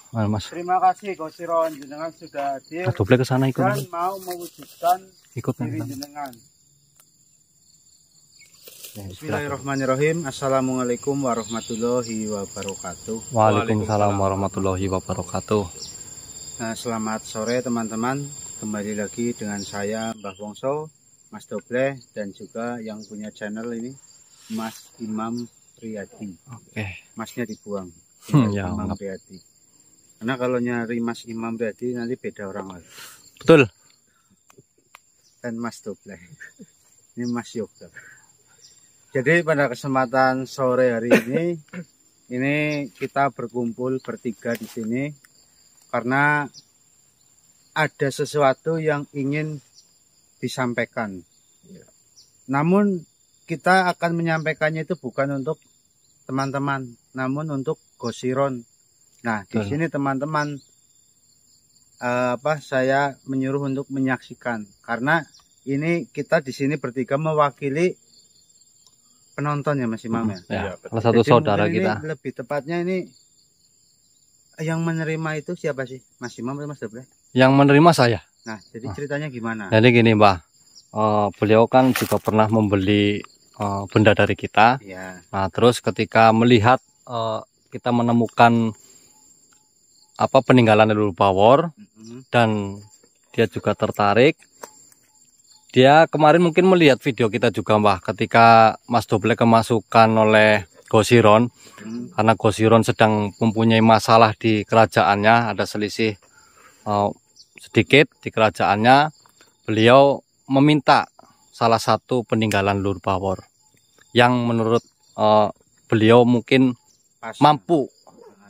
Mas. Terima kasih Gosiron jenengan sudah hadir Doble ke sana ikut. dan mau mewujudkan Ikut diri jenengan. Bismillahirrahmanirrahim. Assalamualaikum warahmatullahi wabarakatuh. Waalaikumsalam warahmatullahi wabarakatuh. Nah, selamat sore teman-teman. Kembali lagi dengan saya Mbah Wongso, Mas Doble, dan juga yang punya channel ini Mas Imam Riyadi. Oke. Masnya dibuang. Ya, Imam Riyadi. Karena kalau nyari Mas Imam Riyadi nanti beda orang lagi. Betul. Dan Mas Doble. Ini Mas Yoga. Jadi pada kesempatan sore hari ini kita berkumpul bertiga di sini karena ada sesuatu yang ingin disampaikan. Namun kita akan menyampaikannya itu bukan untuk teman-teman, namun untuk Gosiron. Nah, di sini teman-teman saya menyuruh untuk menyaksikan karena ini kita di sini bertiga mewakili penonton ya Mas Imam ya. Ya, salah satu jadi saudara kita. Lebih tepatnya ini yang menerima itu siapa sih? Mas Imam atau Mas Doble? Yang menerima saya. Nah, jadi ceritanya gimana? Jadi gini, Mbah. Beliau kan juga pernah membeli benda dari kita. Ya. Nah, terus ketika melihat kita menemukan peninggalan leluhur Bawor dan dia juga tertarik. Dia kemarin mungkin melihat video kita juga, Mbah, ketika Mas Doble kemasukan oleh Gosiron. Karena Gosiron sedang mempunyai masalah di kerajaannya, ada selisih sedikit di kerajaannya. Beliau meminta salah satu peninggalan leluhur Bawor yang menurut beliau mungkin mampu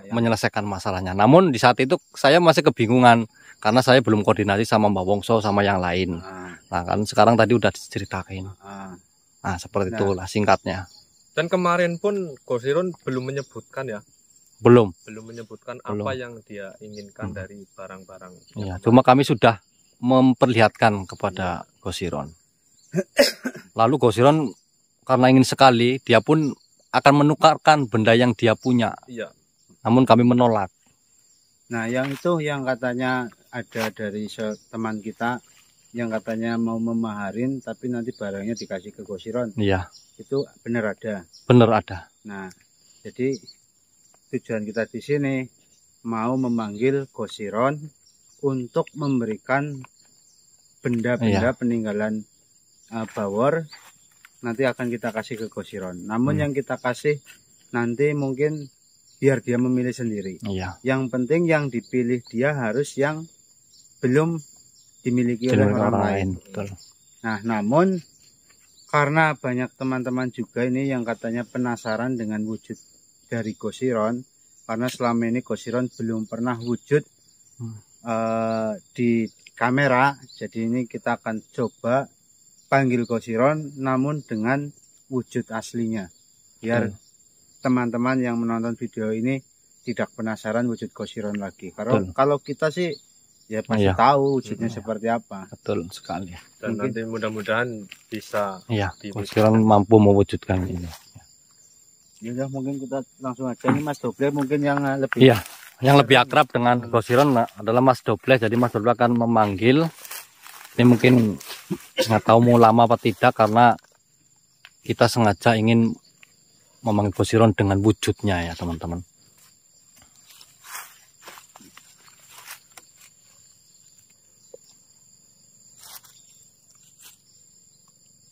menyelesaikan masalahnya. Namun di saat itu saya masih kebingungan karena saya belum koordinasi sama Mbak Wongso sama yang lain. Nah kan sekarang tadi udah diceritakan. Nah seperti itulah singkatnya. Dan kemarin pun Gosiron belum menyebutkan ya. Belum Menyebutkan apa yang dia inginkan dari barang-barang. Ya, cuma kami sudah memperlihatkan kepada Gosiron. Lalu Gosiron karena ingin sekali, dia pun akan menukarkan benda yang dia punya. Iya. Namun kami menolak. Nah, yang itu yang katanya ada dari teman kita yang katanya mau memaharin tapi nanti barangnya dikasih ke Gosiron. Iya. Itu benar ada. Benar ada. Nah, jadi tujuan kita di sini mau memanggil Gosiron untuk memberikan benda-benda peninggalan Bawor. Nanti akan kita kasih ke Gosiron. Namun yang kita kasih nanti mungkin biar dia memilih sendiri. Iya. Yang penting yang dipilih dia harus yang belum dimiliki oleh orang lain. Betul. Nah, namun karena banyak teman-teman juga ini yang katanya penasaran dengan wujud dari Gosiron, karena selama ini Gosiron belum pernah wujud di kamera. Jadi ini kita akan coba panggil Gosiron namun dengan wujud aslinya. Biar teman-teman yang menonton video ini tidak penasaran wujud Gosiron lagi. Karena kalau kita sih ya pasti tahu wujudnya seperti apa. Betul sekali. Dan nanti mudah-mudahan bisa. Iya, Gosiron mampu mewujudkan ini. Ya mungkin kita langsung aja. Ini Mas Doble mungkin yang lebih. Iya, yang lebih akrab dengan Gosiron adalah Mas Doble. Jadi Mas Doble akan memanggil. Ini mungkin nggak tahu mau lama apa tidak karena kita sengaja ingin memanggil Gosiron dengan wujudnya ya teman-teman.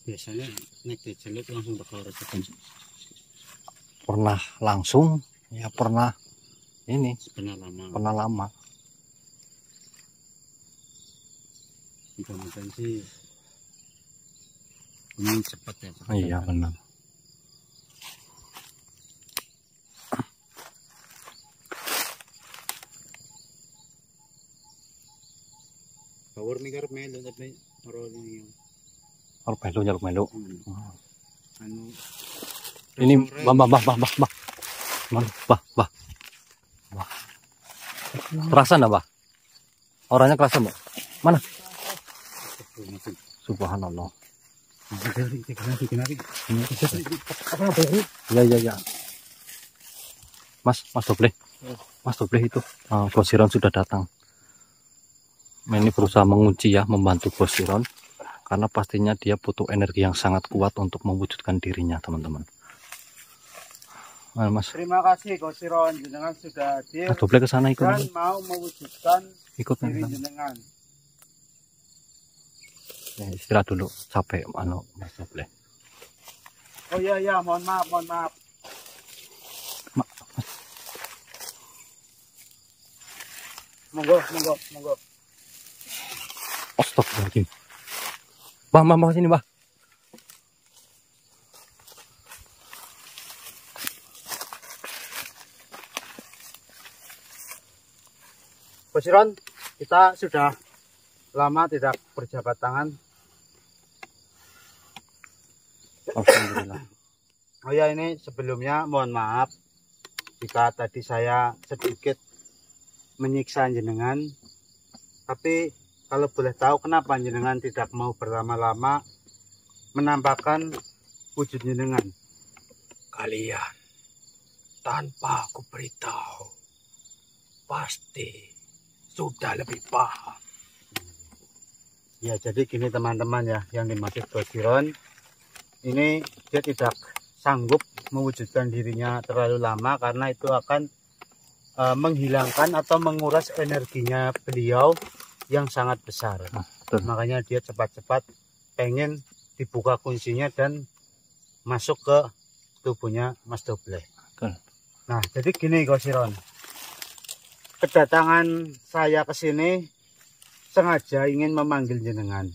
Biasanya nek dicelik langsung bakal resepan. Pernah langsung, ya pernah ini. Pernah lama. Pernah lama. Mudah-mudahan sih ini cepat ya. Iya benar. Bawor mikir melu tapi ora ini. Nyaruk melu. Anu ini bah. Terasa enggak, Bah? Orangnya kerasa, Mbak? Mana? Subhanallah. Ya. Mas Doble. Mas Doble itu Gosiron sudah datang. Ini berusaha mengunci ya, membantu Gosiron, karena pastinya dia butuh energi yang sangat kuat untuk mewujudkan dirinya, teman-teman. Mas. Terima kasih Gosiron, jenengan sudah hadir. Mas Doble ke sana ikut. Dan mau mewujudkan ikut diri jenengan. Ya, istirahat dulu, capek Mas Doble. Oh iya, mohon maaf. Monggo. Astagfirullahaladzim. Mbah sini, Mbah. Gosiron, kita sudah lama tidak berjabat tangan. Alhamdulillah. Oh ya, ini sebelumnya mohon maaf jika tadi saya sedikit menyiksa jenengan, tapi kalau boleh tahu kenapa jenengan tidak mau berlama-lama menampakkan wujud jenengan? Kalian tanpa aku beritahu pasti sudah lebih paham. Ya, jadi gini teman-teman ya, yang dimaksud Gosiron ini dia tidak sanggup mewujudkan dirinya terlalu lama karena itu akan menghilangkan atau menguras energinya beliau yang sangat besar. Makanya dia cepat-cepat pengen dibuka kuncinya dan masuk ke tubuhnya Mas Doble. Nah, jadi gini Gosiron, kedatangan saya ke sini sengaja ingin memanggil jenengan.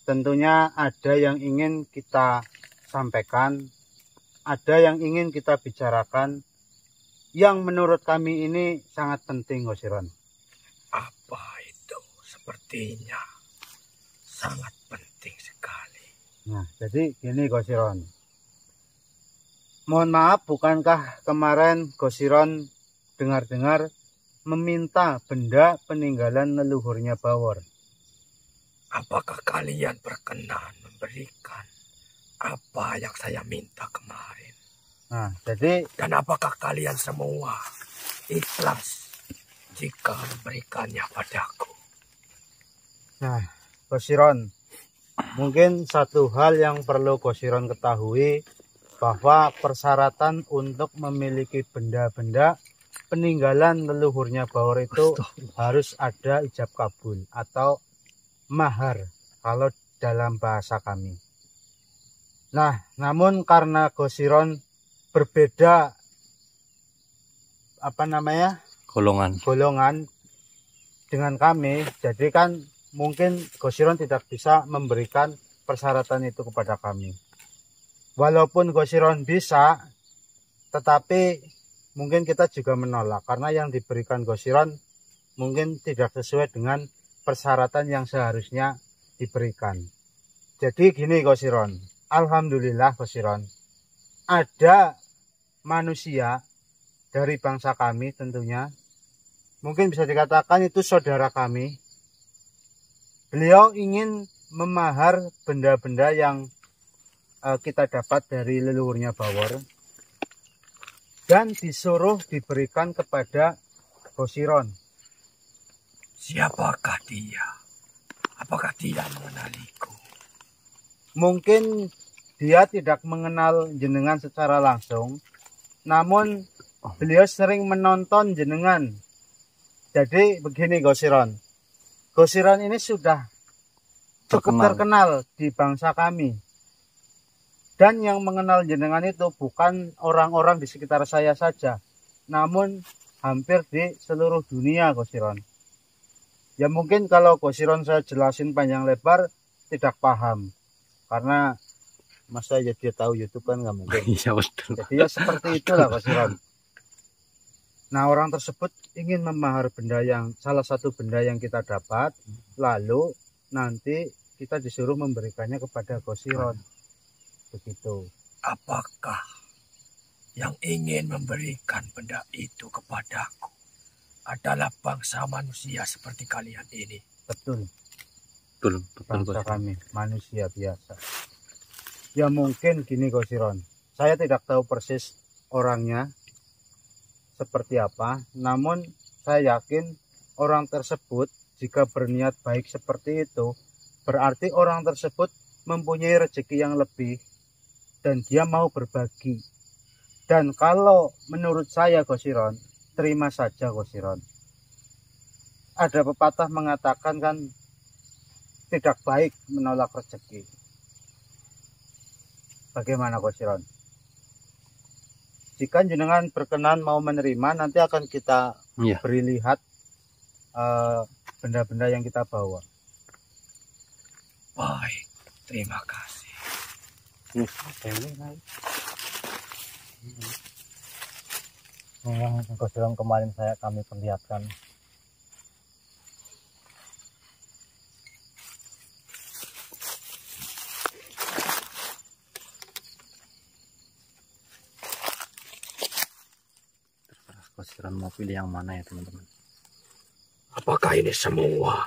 Tentunya ada yang ingin kita sampaikan, ada yang ingin kita bicarakan, yang menurut kami ini sangat penting, Gosiron. Apa itu? Sepertinya sangat penting sekali. Nah, jadi gini Gosiron. Mohon maaf, bukankah kemarin Gosiron dengar-dengar meminta benda peninggalan leluhurnya Bawor? Apakah kalian berkenan memberikan apa yang saya minta kemarin? Nah, jadi dan apakah kalian semua ikhlas jika memberikannya padaku? Nah, Gosiron, mungkin satu hal yang perlu Gosiron ketahui bahwa persyaratan untuk memiliki benda-benda peninggalan leluhurnya Bawor itu harus ada ijab kabul atau mahar kalau dalam bahasa kami. Nah, namun karena Gosiron berbeda golongan dengan kami, jadi kan mungkin Gosiron tidak bisa memberikan persyaratan itu kepada kami. Walaupun Gosiron bisa, tetapi mungkin kita juga menolak karena yang diberikan Gosiron mungkin tidak sesuai dengan persyaratan yang seharusnya diberikan. Jadi gini Gosiron, alhamdulillah Gosiron, ada manusia dari bangsa kami tentunya, mungkin bisa dikatakan itu saudara kami. Beliau ingin memahar benda-benda yang kita dapat dari leluhurnya Bawor dan disuruh diberikan kepada Gosiron. Siapakah dia? Apakah dia mengenaliku? Mungkin dia tidak mengenal jenengan secara langsung, namun beliau sering menonton jenengan. Jadi begini Gosiron, Gosiron ini sudah cukup terkenal di bangsa kami. Dan yang mengenal jenengan itu bukan orang-orang di sekitar saya saja, namun hampir di seluruh dunia Gosiron. Ya mungkin kalau Gosiron saya jelasin panjang lebar tidak paham, karena masa ya dia tahu YouTube kan nggak mungkin. Iya betul. Jadi ya seperti itulah Gosiron. Nah, orang tersebut ingin memahar benda yang salah satu benda yang kita dapat, lalu nanti kita disuruh memberikannya kepada Gosiron. Begitu. Apakah yang ingin memberikan benda itu kepadaku adalah bangsa manusia seperti kalian ini? Betul. Betul Bangsa kami manusia biasa. Ya mungkin gini Gosiron, saya tidak tahu persis orangnya, seperti apa, namun saya yakin orang tersebut jika berniat baik seperti itu, berarti orang tersebut mempunyai rezeki yang lebih dan dia mau berbagi. Dan kalau menurut saya Gosiron, terima saja Gosiron. Ada pepatah mengatakan kan tidak baik menolak rezeki. Bagaimana Gosiron? Jika jenengan berkenan mau menerima, nanti akan kita beri lihat benda-benda yang kita bawa. Baik, terima kasih. Yang Gosiron kemarin kami perlihatkan. Gosiron mau pilih yang mana ya teman-teman? Apakah ini semua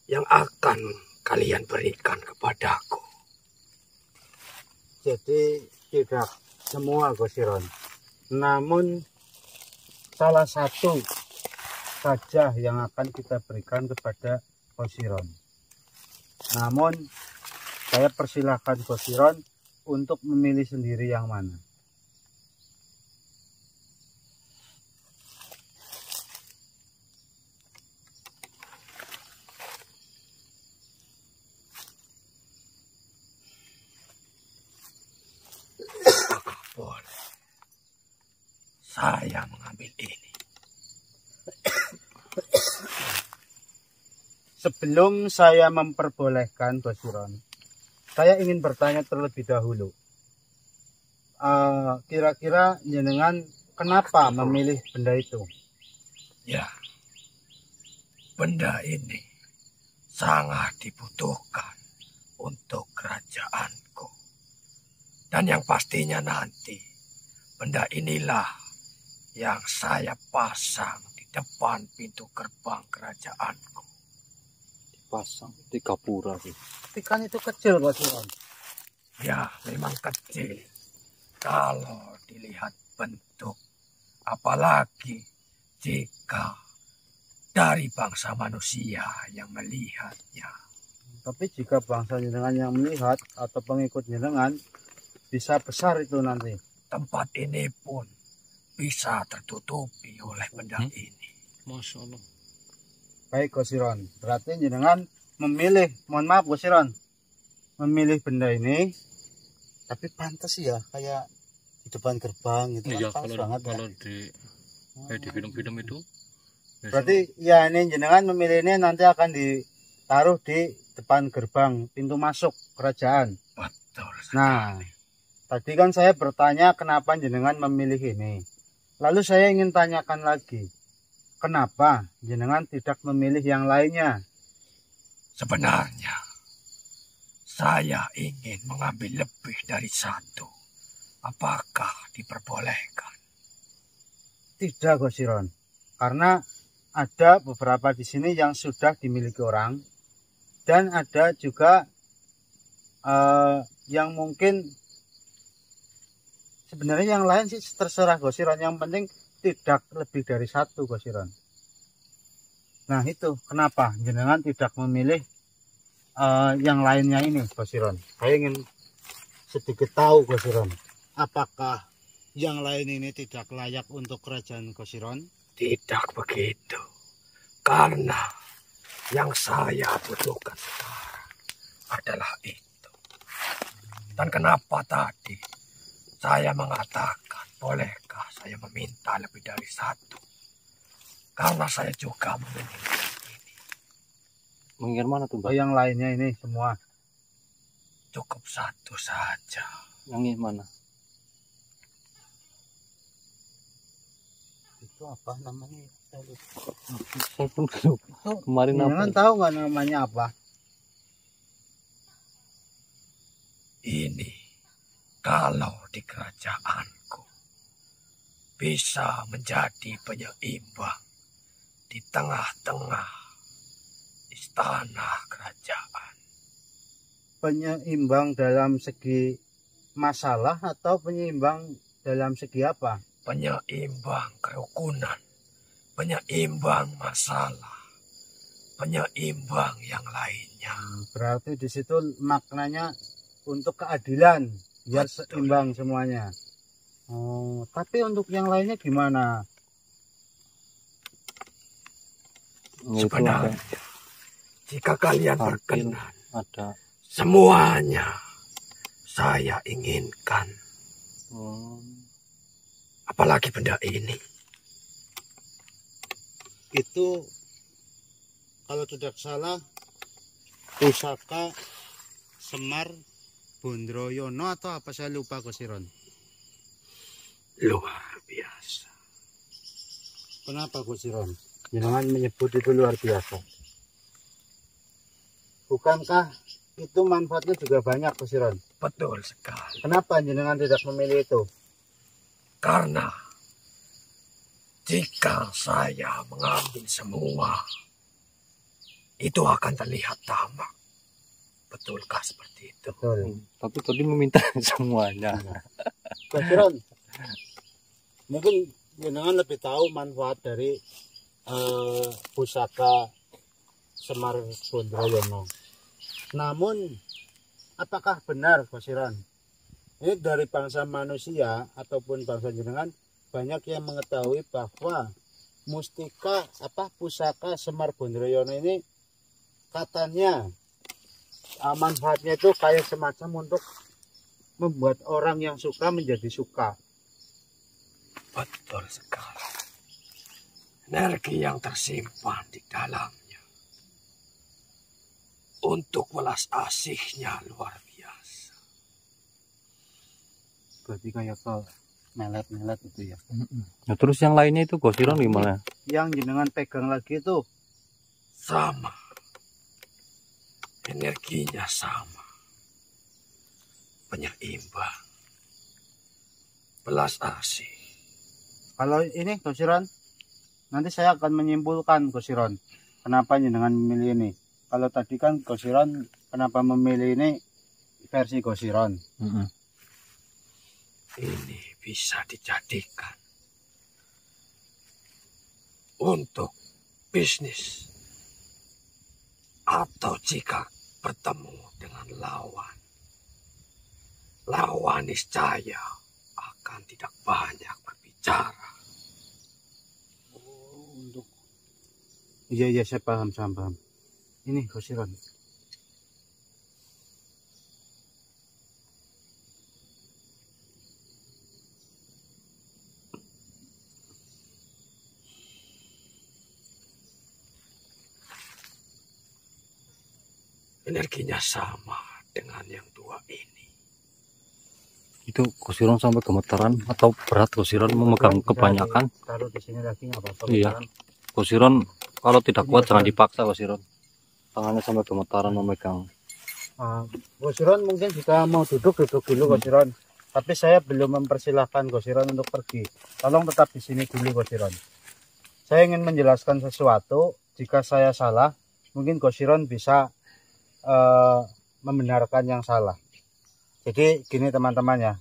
yang akan kalian berikan kepadaku? Jadi tidak semua Gosiron, namun salah satu saja yang akan kita berikan kepada Gosiron. Namun saya persilahkan Gosiron untuk memilih sendiri yang mana. Boleh. Saya mengambil ini. Sebelum saya memperbolehkan Gosiron, saya ingin bertanya terlebih dahulu. Kira-kira jenengan kenapa memilih benda itu? Ya, benda ini sangat dibutuhkan untuk kerajaanku. Dan yang pastinya nanti, benda inilah yang saya pasang di depan pintu gerbang kerajaanku. Dipasang di gapura sih. Tapi kan itu kecil Gosiron. Ya, memang kecil. Kalau dilihat bentuk, apalagi jika dari bangsa manusia yang melihatnya. Tapi jika bangsa jenengan yang melihat atau pengikut jenengan, bisa besar itu nanti. Tempat ini pun bisa tertutupi oleh benda ini. Masya Allah. Baik Gosiron, berarti jenengan memilih, mohon maaf Gosiron, memilih benda ini, tapi pantas ya kayak di depan gerbang gitu. Iya, kan banget kalau ya. di film-film itu. Berarti ya ini jenengan memilih ini nanti akan ditaruh di depan gerbang pintu masuk kerajaan. Betul sekali. Nah, tadi kan saya bertanya kenapa jenengan memilih ini. Lalu saya ingin tanyakan lagi, kenapa jenengan tidak memilih yang lainnya? Sebenarnya, saya ingin mengambil lebih dari satu. Apakah diperbolehkan? Tidak Gosiron, karena ada beberapa di sini yang sudah dimiliki orang, dan ada juga yang mungkin sebenarnya yang lain sih terserah Gosiron, yang penting tidak lebih dari satu Gosiron. Nah itu kenapa jenengan tidak memilih yang lainnya ini Gosiron? Saya ingin sedikit tahu Gosiron, apakah yang lain ini tidak layak untuk kerajaan Gosiron? Tidak begitu. Karena yang saya butuhkan sekarang adalah itu. Dan kenapa tadi saya mengatakan bolehkah saya meminta lebih dari satu? Karena saya juga menginginkan ini. Mengingat mana tuh, Mbak? Oh, yang lainnya ini semua Cukup satu saja. Yang mana? itu apa namanya? Saya lupa. Saya pun lupa. Kemarin Jangan apa? tahu nggak namanya apa? Ini kalau di kerajaanku bisa menjadi penyeimbang di tengah-tengah istana kerajaan. Penyeimbang dalam segi masalah atau penyeimbang dalam segi apa? penyeimbang kerukunan, penyeimbang masalah, penyeimbang yang lainnya. Berarti di situ maknanya untuk keadilan, biar Betul. seimbang semuanya. Oh, tapi untuk yang lainnya gimana? Sebenarnya, jika kalian Hampir berkenan, ada. semuanya saya inginkan. Apalagi benda ini. Itu kalau tidak salah pusaka Semar Bondroyono atau apa, saya lupa Gosiron. Luar biasa. Kenapa Gosiron? Jangan menyebut itu luar biasa. Bukankah itu manfaatnya juga banyak Gosiron? Betul sekali. Kenapa jenengan tidak memilih itu? Karena jika saya mengambil semua, itu akan terlihat tamak. Betulkah seperti itu? Betul. Tapi tadi meminta semuanya. Gosiron, mungkin jenengan lebih tahu manfaat dari pusaka Semar Bondroyono. Namun, apakah benar Gosiron? Ini dari bangsa manusia ataupun bangsa jenengan banyak yang mengetahui bahwa mustika pusaka Semar Bondroyono ini katanya manfaatnya itu kayak semacam untuk membuat orang yang suka menjadi suka. Betul sekali. Energi yang tersimpan di dalamnya untuk welas asihnya luar biasa. Berarti kayak ke melet-melet itu ya. Nah, terus yang lainnya itu Gosiron gimana? Yang jenengan pegang lagi itu Sama. Energinya sama. Penyeimbang. Belas asih. kalau ini Gosiron, nanti saya akan menyimpulkan Gosiron kenapa jenengan memilih ini. Kalau tadi kan Gosiron kenapa memilih ini versi Gosiron. Ini bisa dijadikan untuk bisnis atau jika bertemu dengan lawan niscaya akan tidak banyak berbicara. Untuk iya saya paham. Ini Gosiron. Energinya sama dengan yang dua ini. Itu Gosiron sampai gemetaran atau berat Gosiron memegang kebanyakan? Taruh di sini lagi nggak apa-apa. Iya. Gosiron kalau tidak kuat jangan dipaksa Gosiron. Tangannya sampai gemetaran memegang. Gosiron mungkin jika mau duduk dulu Gosiron. Tapi saya belum mempersilahkan Gosiron untuk pergi. Tolong tetap di sini dulu Gosiron. Saya ingin menjelaskan sesuatu. Jika saya salah, mungkin Gosiron bisa membenarkan yang salah. Jadi gini teman-temannya,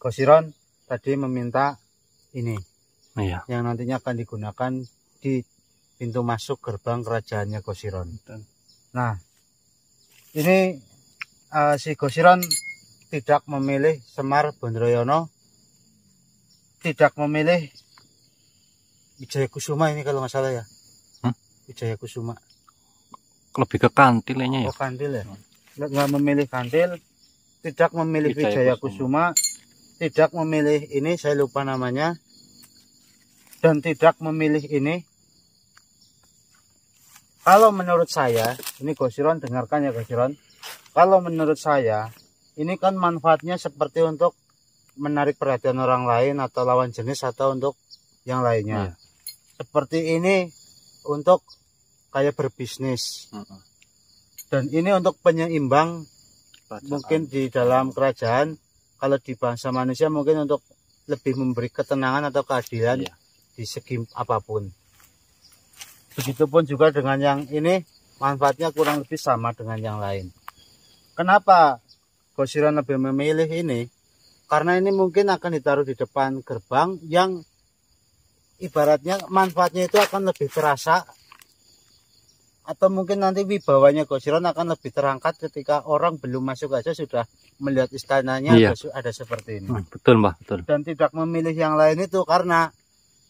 Gosiron tadi meminta ini, Iya. yang nantinya akan digunakan di pintu masuk gerbang kerajaannya Gosiron. Nah, ini si Gosiron tidak memilih Semar Bondroyono, tidak memilih Wijaya Kusuma ini kalau nggak salah ya. Wijaya Kusuma. Lebih ke kantilnya ya. Oh, kantil ya. Nggak memilih kantil, tidak memilih Wijaya Kusuma, tidak memilih ini, saya lupa namanya, dan tidak memilih ini. Kalau menurut saya, ini Gosiron dengarkan ya Gosiron. Kalau menurut saya, ini kan manfaatnya seperti untuk menarik perhatian orang lain atau lawan jenis atau untuk yang lainnya. Seperti ini untuk kayak berbisnis. Dan ini untuk penyeimbang kerajaan. Mungkin di dalam kerajaan, kalau di bangsa manusia mungkin untuk lebih memberi ketenangan atau keadilan di segi apapun. Begitupun juga dengan yang ini, manfaatnya kurang lebih sama dengan yang lain. Kenapa Gosiron lebih memilih ini? Karena ini mungkin akan ditaruh di depan gerbang yang ibaratnya manfaatnya itu akan lebih terasa, atau mungkin nanti wibawanya Gosiron akan lebih terangkat ketika orang belum masuk aja sudah melihat istananya. Iya. Ada seperti ini. Betul Mbah, betul. Dan tidak memilih yang lain itu karena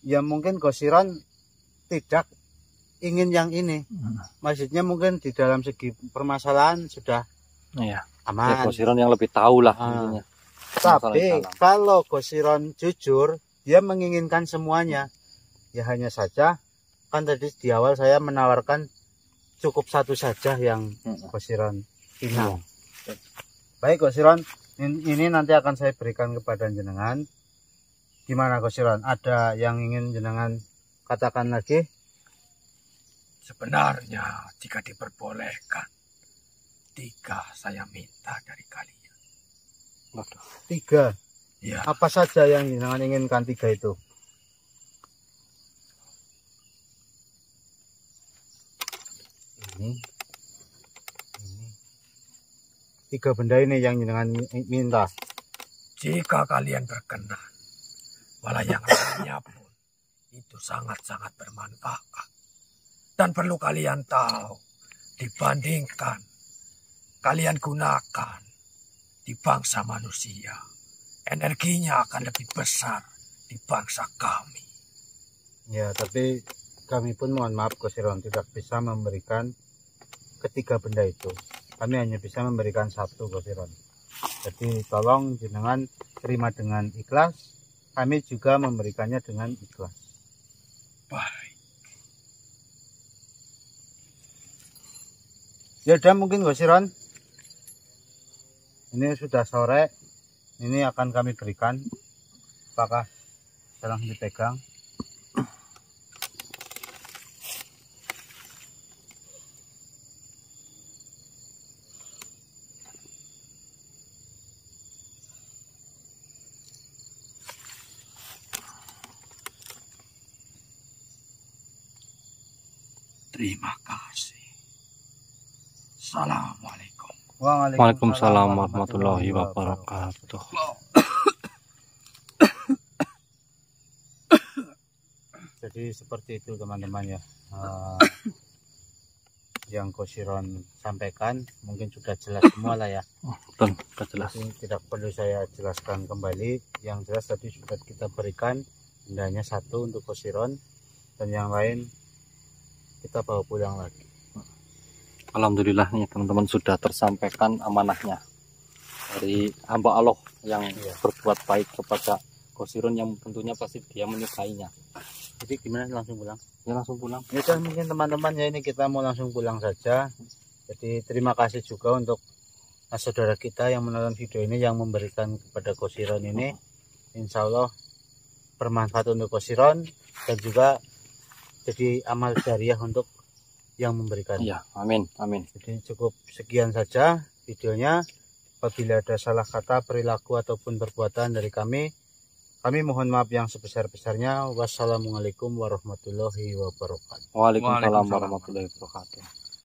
ya mungkin Gosiron tidak ingin yang ini. Maksudnya mungkin di dalam segi permasalahan sudah Iya. Ya, aman. Gosiron yang lebih tahu lah Ah. intinya. Tapi Masalah kalau Gosiron jujur, dia menginginkan semuanya. Ya hanya saja, kan tadi di awal saya menawarkan cukup satu saja yang Gosiron final. Baik Gosiron, ini nanti akan saya berikan kepada jenengan. Gimana Gosiron? Ada yang ingin jenengan katakan lagi? Sebenarnya jika diperbolehkan, 3 saya minta dari kalian. Waduh. 3. Ya, Apa saja yang jenengan inginkan 3 itu? Ini. 3 benda ini yang jenengan minta. jika kalian berkenan, malah yang lainnya pun itu sangat-sangat bermanfaat. Dan perlu kalian tahu, dibandingkan kalian gunakan di bangsa manusia, energinya akan lebih besar di bangsa kami. Ya, tapi kami pun mohon maaf Gosiron tidak bisa memberikan ketiga benda itu. Kami hanya bisa memberikan 1 Gosiron. Jadi tolong jenengan terima dengan ikhlas. Kami juga memberikannya dengan ikhlas. Baik, Ya udah mungkin Gosiron. Ini sudah sore. Ini akan kami berikan. Apakah sedang dipegang? terima kasih. Assalamualaikum. Waalaikumsalam warahmatullahi wabarakatuh. Jadi seperti itu teman-teman ya. Yang Gosiron sampaikan mungkin sudah jelas semua lah ya. Betul, sudah jelas. Ini tidak perlu saya jelaskan kembali. Yang jelas tadi sudah kita berikan bendanya 1 untuk Gosiron, dan yang lain kita bawa pulang lagi. Alhamdulillah nih teman-teman sudah tersampaikan amanahnya dari hamba Allah yang berbuat baik kepada Gosiron yang tentunya pasti dia menyukainya. Jadi gimana, langsung pulang? Ya langsung pulang. Ya udah mungkin teman-teman ya, ini kita mau langsung pulang saja. Jadi terima kasih juga untuk saudara kita yang menonton video ini, yang memberikan kepada Gosiron ini. Insya Allah bermanfaat untuk Gosiron dan juga jadi amal jariah untuk yang memberikan. Iya, amin, amin. Jadi cukup sekian saja videonya. Apabila ada salah kata, perilaku ataupun perbuatan dari kami mohon maaf yang sebesar-besarnya. Wassalamualaikum warahmatullahi wabarakatuh. Waalaikumsalam warahmatullahi wabarakatuh.